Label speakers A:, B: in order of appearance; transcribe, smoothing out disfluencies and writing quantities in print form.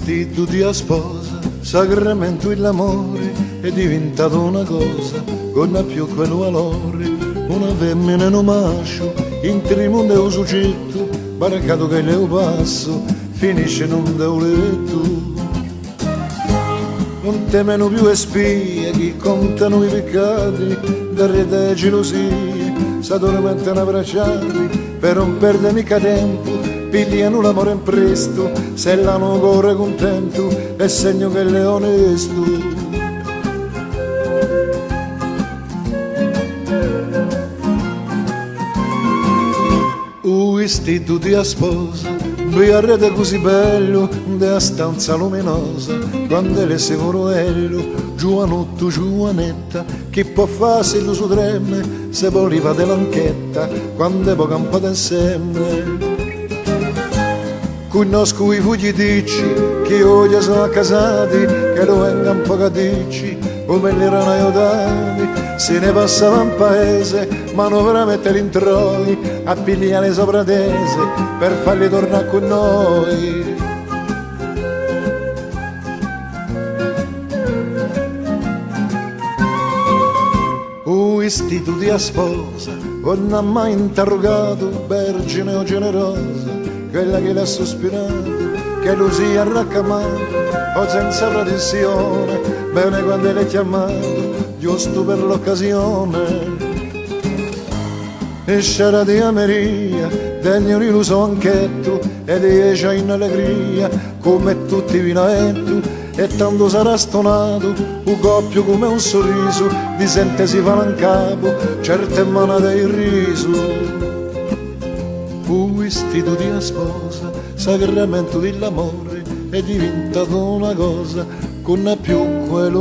A: istituti a sposa, sacramento e l'amore è diventato una cosa, con non più quello valore, una femmina e un macio, in trimundo e un succetto, baraccato che le passo, finisce in un tauletto. Non temono più le spie, chi contano i peccati, da rete e gelosie, s'addormentano abbracciati, per non perdere mica tempo, pigliano l'amore in presto, se l'hanno cuore contento, è segno che è onesto. Istituti a sposa, via rete così bello, della stanza luminosa, quando è sicurello, giovanotto, giovanetta, chi può fare se lo su tremme, se voleva dell'anchetta, quando è poco campata insieme. Conosco i figli dici, che oggi sono casati, che lo vengono pagaticci, come li erano aiutati, se ne passava in paese, ma non veramente l'introi, a pigliare sopra tese, per farli tornare con noi. Istituti a sposa, non ha mai interrogato, vergine o generosa, quella che l'ha sospirato, che lo sia raccamato, o senza tradizione, bene quando l'hai chiamato, giusto per l'occasione. E c'era di Ameria, degli un illuso anchetto, e dieci in allegria, come tutti i vinaetto, e tanto sarà stonato, un coppio come un sorriso, di sente si fa in capo, certe manate il riso. Istituti a sposa, sacramento dell'amore, è diventato una cosa, con più quello